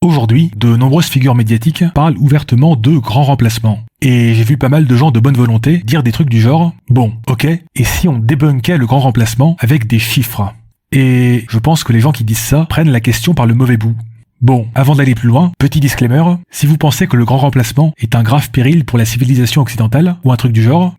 Aujourd'hui, de nombreuses figures médiatiques parlent ouvertement de grands remplacements. Et j'ai vu pas mal de gens de bonne volonté dire des trucs du genre « Bon, ok, et si on débunkait le grand remplacement avec des chiffres ?» Et je pense que les gens qui disent ça prennent la question par le mauvais bout. Bon, avant d'aller plus loin, petit disclaimer, si vous pensez que le grand remplacement est un grave péril pour la civilisation occidentale, ou un truc du genre,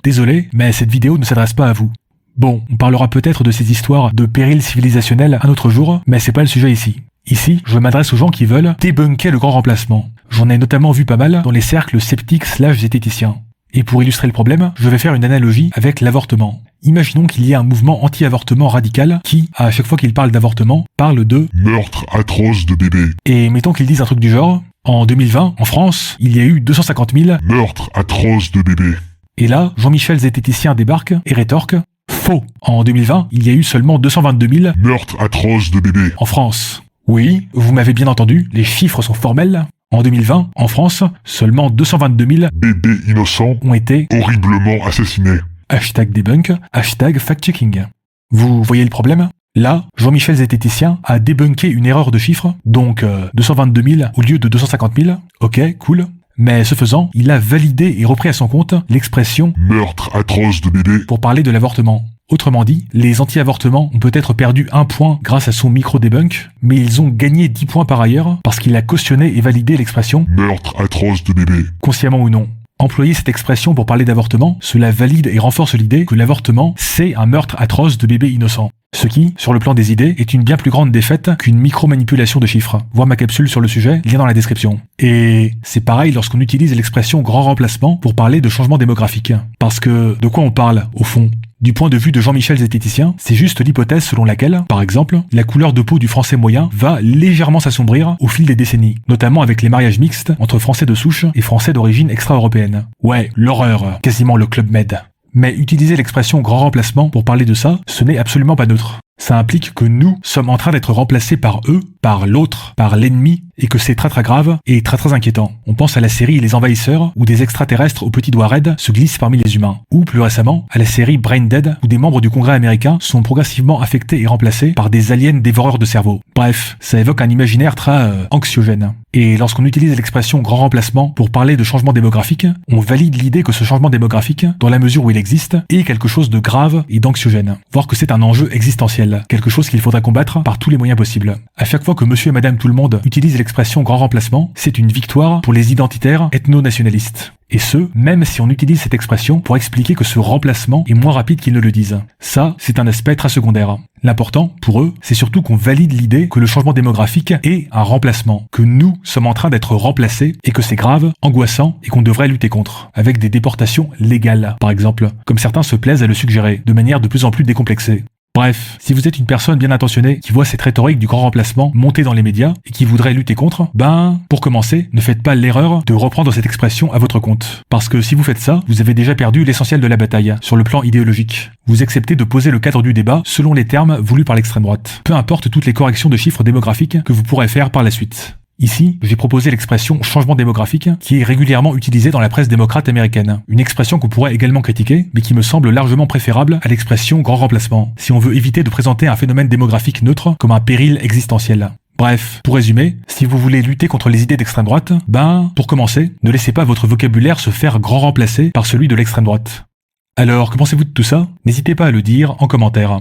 désolé, mais cette vidéo ne s'adresse pas à vous. Bon, on parlera peut-être de ces histoires de péril civilisationnel un autre jour, mais c'est pas le sujet ici. Ici, je m'adresse aux gens qui veulent débunker le grand remplacement. J'en ai notamment vu pas mal dans les cercles sceptiques/zététiciens. Et pour illustrer le problème, je vais faire une analogie avec l'avortement. Imaginons qu'il y ait un mouvement anti-avortement radical qui, à chaque fois qu'il parle d'avortement, parle de meurtre atroce de bébés. Et mettons qu'ils disent un truc du genre, en 2020, en France, il y a eu 250 000 meurtre atroce de bébés. Et là, Jean-Michel zététicien débarque et rétorque, faux. En 2020, il y a eu seulement 222 000 meurtre atroce de bébés. En France. Oui, vous m'avez bien entendu, les chiffres sont formels. En 2020, en France, seulement 222 000 bébés innocents ont été horriblement assassinés. #debunk, #fact-checking. Vous voyez le problème ? Là, Jean-Michel zététicien a débunké une erreur de chiffre, donc 222 000 au lieu de 250 000. Ok, cool. Mais ce faisant, il a validé et repris à son compte l'expression meurtre atroce de bébés pour parler de l'avortement. Autrement dit, les anti-avortements ont peut-être perdu 1 point grâce à son micro-débunk, mais ils ont gagné 10 points par ailleurs parce qu'il a cautionné et validé l'expression meurtre atroce de bébés. Consciemment ou non. Employer cette expression pour parler d'avortement, cela valide et renforce l'idée que l'avortement, c'est un meurtre atroce de bébés innocents. Ce qui, sur le plan des idées, est une bien plus grande défaite qu'une micro-manipulation de chiffres. Voir ma capsule sur le sujet, lien dans la description. Et c'est pareil lorsqu'on utilise l'expression grand remplacement pour parler de changement démographique. Parce que, de quoi on parle, au fond ? Du point de vue de Jean-Michel zététicien, c'est juste l'hypothèse selon laquelle, par exemple, la couleur de peau du français moyen va légèrement s'assombrir au fil des décennies, notamment avec les mariages mixtes entre français de souche et français d'origine extra-européenne. Ouais, l'horreur, quasiment le Club Med. Mais utiliser l'expression grand remplacement pour parler de ça, ce n'est absolument pas neutre. Ça implique que nous sommes en train d'être remplacés par eux, par l'autre, par l'ennemi, et que c'est très grave et très inquiétant. On pense à la série Les Envahisseurs, où des extraterrestres aux petits doigts raides se glissent parmi les humains. Ou plus récemment, à la série Brain Dead, où des membres du Congrès américain sont progressivement affectés et remplacés par des aliens dévoreurs de cerveau. Bref, ça évoque un imaginaire très anxiogène. Et lorsqu'on utilise l'expression grand remplacement pour parler de changement démographique, on valide l'idée que ce changement démographique, dans la mesure où il existe, est quelque chose de grave et d'anxiogène. Voire que c'est un enjeu existentiel. Quelque chose qu'il faudra combattre par tous les moyens possibles. À chaque fois que monsieur et madame tout le monde utilisent l'expression grand remplacement, c'est une victoire pour les identitaires ethno-nationalistes. Et ce, même si on utilise cette expression pour expliquer que ce remplacement est moins rapide qu'ils ne le disent. Ça, c'est un aspect très secondaire. L'important, pour eux, c'est surtout qu'on valide l'idée que le changement démographique est un remplacement, que nous sommes en train d'être remplacés et que c'est grave, angoissant et qu'on devrait lutter contre, avec des déportations légales, par exemple, comme certains se plaisent à le suggérer, de manière de plus en plus décomplexée. Bref, si vous êtes une personne bien intentionnée qui voit cette rhétorique du grand remplacement monter dans les médias et qui voudrait lutter contre, pour commencer, ne faites pas l'erreur de reprendre cette expression à votre compte. Parce que si vous faites ça, vous avez déjà perdu l'essentiel de la bataille, sur le plan idéologique. Vous acceptez de poser le cadre du débat selon les termes voulus par l'extrême droite. Peu importe toutes les corrections de chiffres démographiques que vous pourrez faire par la suite. Ici, j'ai proposé l'expression changement démographique qui est régulièrement utilisée dans la presse démocrate américaine. Une expression qu'on pourrait également critiquer, mais qui me semble largement préférable à l'expression grand remplacement, si on veut éviter de présenter un phénomène démographique neutre comme un péril existentiel. Bref, pour résumer, si vous voulez lutter contre les idées d'extrême droite, pour commencer, ne laissez pas votre vocabulaire se faire grand remplacer par celui de l'extrême droite. Alors, que pensez-vous de tout ça ? N'hésitez pas à le dire en commentaire.